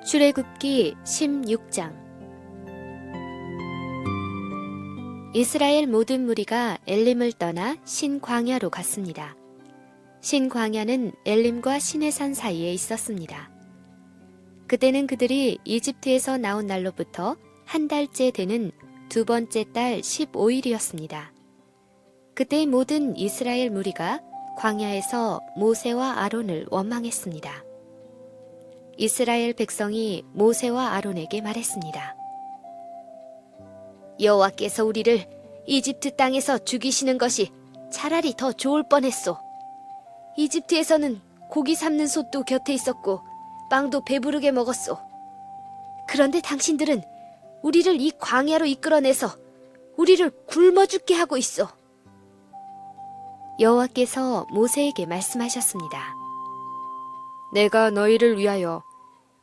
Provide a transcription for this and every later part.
출애굽기 16장. 이스라엘 모든 무리가 엘림을 떠나 신광야로 갔습니다. 신광야는 엘림과 시내산 사이에 있었습니다. 그때는 그들이 이집트에서 나온 날로부터 한 달째 되는 두 번째 달 15일이었습니다. 그때 모든 이스라엘 무리가 광야에서 모세와 아론을 원망했습니다. 이스라엘 백성이 모세와 아론에게 말했습니다. 여호와께서 우리를 이집트 땅에서 죽이시는 것이 차라리 더 좋을 뻔했소. 이집트에서는 고기 삶는 솥도 곁에 있었고 빵도 배부르게 먹었소. 그런데 당신들은 우리를 이 광야로 이끌어내서 우리를 굶어 죽게 하고 있어. 여호와께서 모세에게 말씀하셨습니다. 내가 너희를 위하여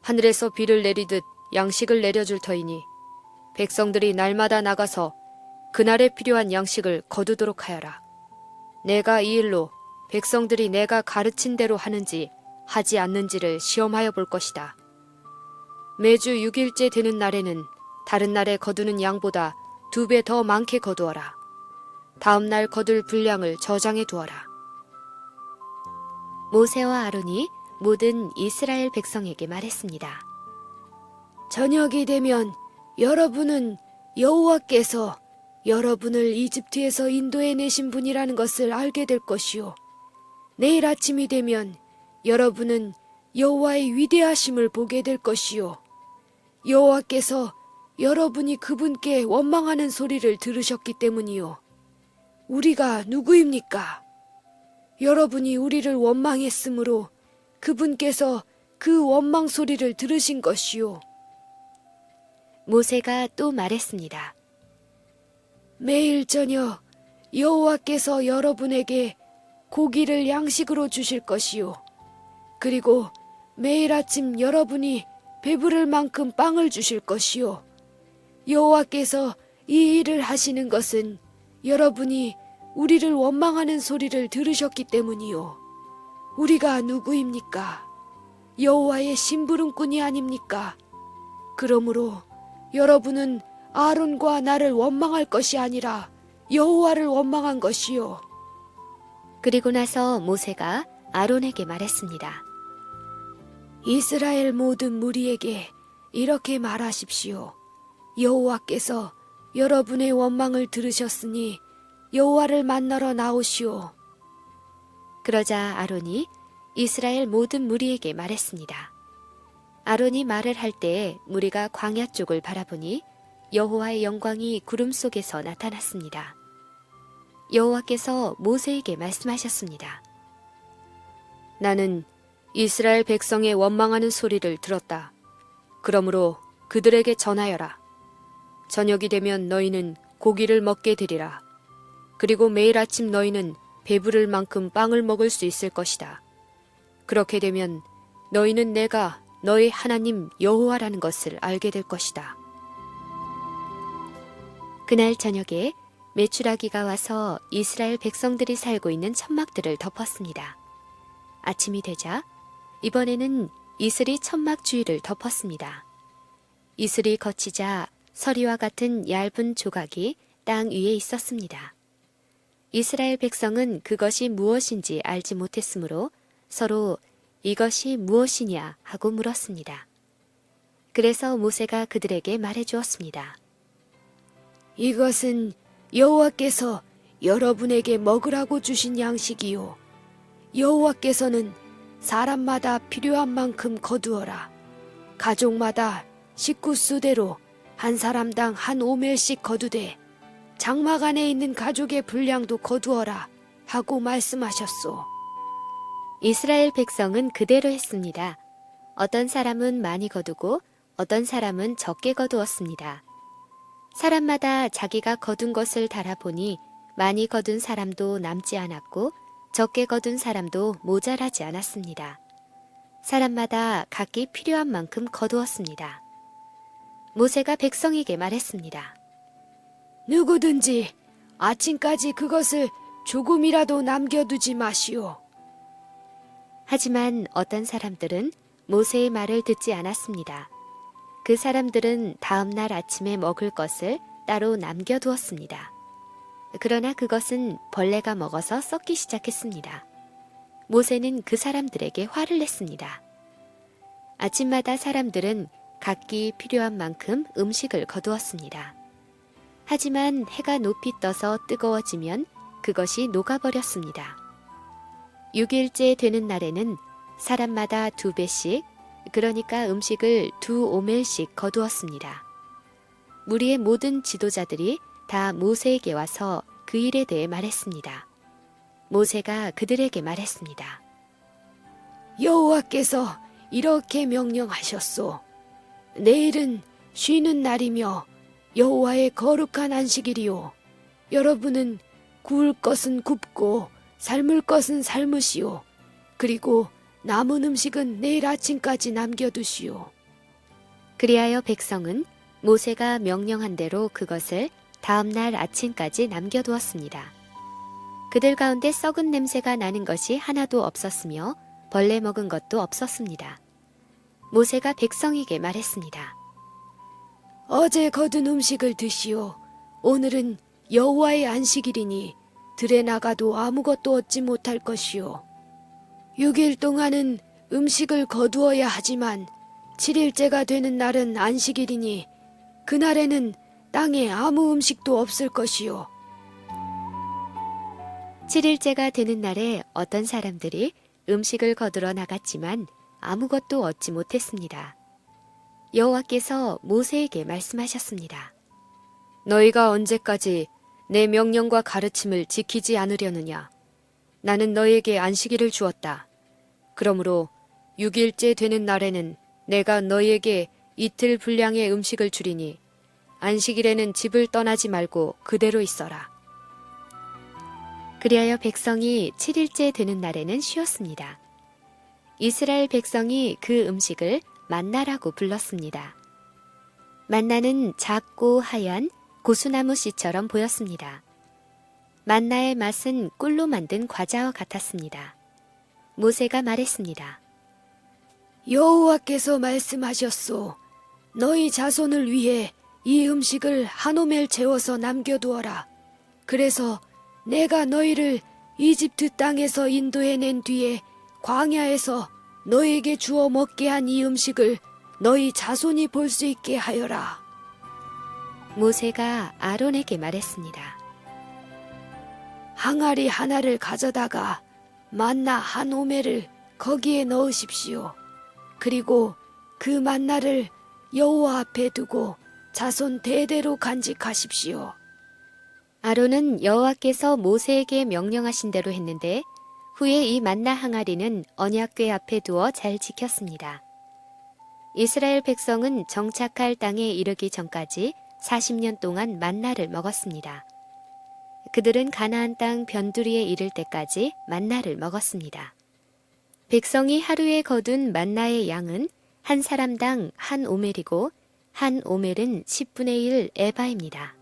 하늘에서 비를 내리듯 양식을 내려줄 터이니 백성들이 날마다 나가서 그날에 필요한 양식을 거두도록 하여라. 내가 이 일로 백성들이 내가 가르친 대로 하는지 하지 않는지를 시험하여 볼 것이다. 매주 6일째 되는 날에는 다른 날에 거두는 양보다 2배 더 많게 거두어라. 다음 날 거둘 분량을 저장해 두어라. 모세와 아론이 모든 이스라엘 백성에게 말했습니다. 저녁이 되면 여러분은 여호와께서 여러분을 이집트에서 인도해내신 분이라는 것을 알게 될 것이요. 내일 아침이 되면 여러분은 여호와의 위대하심을 보게 될 것이요. 여호와께서 여러분이 그분께 원망하는 소리를 들으셨기 때문이요. 우리가 누구입니까? 여러분이 우리를 원망했으므로 그분께서 그 원망 소리를 들으신 것이요. 모세가 또 말했습니다. 매일 저녁 여호와께서 여러분에게 고기를 양식으로 주실 것이요. 그리고 매일 아침 여러분이 배부를 만큼 빵을 주실 것이요. 여호와께서 이 일을 하시는 것은 여러분이 우리를 원망하는 소리를 들으셨기 때문이요. 우리가 누구입니까? 여호와의 심부름꾼이 아닙니까? 그러므로 여러분은 아론과 나를 원망할 것이 아니라 여호와를 원망한 것이요. 그리고 나서 모세가 아론에게 말했습니다. 이스라엘 모든 무리에게 이렇게 말하십시오. 여호와께서 여러분의 원망을 들으셨으니 여호와를 만나러 나오시오. 그러자 아론이 이스라엘 모든 무리에게 말했습니다. 아론이 말을 할 때 무리가 광야 쪽을 바라보니 여호와의 영광이 구름 속에서 나타났습니다. 여호와께서 모세에게 말씀하셨습니다. 나는 이스라엘 백성의 원망하는 소리를 들었다. 그러므로 그들에게 전하여라. 저녁이 되면 너희는 고기를 먹게 되리라. 그리고 매일 아침 너희는 배부를 만큼 빵을 먹을 수 있을 것이다. 그렇게 되면 너희는 내가 너희 하나님 여호와라는 것을 알게 될 것이다. 그날 저녁에 메추라기가 와서 이스라엘 백성들이 살고 있는 천막들을 덮었습니다. 아침이 되자 이번에는 이슬이 천막 주위를 덮었습니다. 이슬이 거치자 서리와 같은 얇은 조각이 땅 위에 있었습니다. 이스라엘 백성은 그것이 무엇인지 알지 못했으므로 서로 이것이 무엇이냐 하고 물었습니다. 그래서 모세가 그들에게 말해 주었습니다. 이것은 여호와께서 여러분에게 먹으라고 주신 양식이요. 여호와께서는 사람마다 필요한 만큼 거두어라. 가족마다 식구 수대로 한 사람당 한 오멜씩 거두되 장막 안에 있는 가족의 분량도 거두어라 하고 말씀하셨소. 이스라엘 백성은 그대로 했습니다. 어떤 사람은 많이 거두고 어떤 사람은 적게 거두었습니다. 사람마다 자기가 거둔 것을 달아보니 많이 거둔 사람도 남지 않았고 적게 거둔 사람도 모자라지 않았습니다. 사람마다 각기 필요한 만큼 거두었습니다. 모세가 백성에게 말했습니다. 누구든지 아침까지 그것을 조금이라도 남겨두지 마시오. 하지만 어떤 사람들은 모세의 말을 듣지 않았습니다. 그 사람들은 다음 날 아침에 먹을 것을 따로 남겨두었습니다. 그러나 그것은 벌레가 먹어서 썩기 시작했습니다. 모세는 그 사람들에게 화를 냈습니다. 아침마다 사람들은 각기 필요한 만큼 음식을 거두었습니다. 하지만 해가 높이 떠서 뜨거워지면 그것이 녹아버렸습니다. 6일째 되는 날에는 사람마다 2배씩, 그러니까 음식을 2오멜씩 거두었습니다. 무리의 모든 지도자들이 다 모세에게 와서 그 일에 대해 말했습니다. 모세가 그들에게 말했습니다. 여호와께서 이렇게 명령하셨소. 내일은 쉬는 날이며 여호와의 거룩한 안식일이요. 여러분은 구울 것은 굽고 삶을 것은 삶으시오. 그리고 남은 음식은 내일 아침까지 남겨두시오. 그리하여 백성은 모세가 명령한 대로 그것을 다음 날 아침까지 남겨두었습니다. 그들 가운데 썩은 냄새가 나는 것이 하나도 없었으며 벌레 먹은 것도 없었습니다. 모세가 백성에게 말했습니다. 어제 거둔 음식을 드시오. 오늘은 여호와의 안식일이니 들에 나가도 아무것도 얻지 못할 것이오. 6일 동안은 음식을 거두어야 하지만 7일째가 되는 날은 안식일이니 그날에는 땅에 아무 음식도 없을 것이오. 7일째가 되는 날에 어떤 사람들이 음식을 거두러 나갔지만 아무것도 얻지 못했습니다. 여호와께서 모세에게 말씀하셨습니다. 너희가 언제까지 내 명령과 가르침을 지키지 않으려느냐? 나는 너희에게 안식일을 주었다. 그러므로 6일째 되는 날에는 내가 너희에게 이틀 분량의 음식을 주리니 안식일에는 집을 떠나지 말고 그대로 있어라. 그리하여 백성이 7일째 되는 날에는 쉬었습니다. 이스라엘 백성이 그 음식을 만나라고 불렀습니다. 만나는 작고 하얀 고수나무 씨처럼 보였습니다. 만나의 맛은 꿀로 만든 과자와 같았습니다. 모세가 말했습니다. 여호와께서 말씀하셨소. 너희 자손을 위해 이 음식을 한 오멜 재워서 남겨두어라. 그래서 내가 너희를 이집트 땅에서 인도해낸 뒤에 광야에서 너희에게 주어 먹게 한 이 음식을 너희 자손이 볼 수 있게 하여라. 모세가 아론에게 말했습니다. 항아리 하나를 가져다가 만나 한 오멜을 거기에 넣으십시오. 그리고 그 만나를 여호와 앞에 두고 자손 대대로 간직하십시오. 아론은 여호와께서 모세에게 명령하신 대로 했는데 후에 이 만나 항아리는 언약궤 앞에 두어 잘 지켰습니다. 이스라엘 백성은 정착할 땅에 이르기 전까지 40년 동안 만나를 먹었습니다. 그들은 가나안 땅 변두리에 이를 때까지 만나를 먹었습니다. 백성이 하루에 거둔 만나의 양은 한 사람당 한 오멜이고 한 오멜은 10분의 1 에바입니다.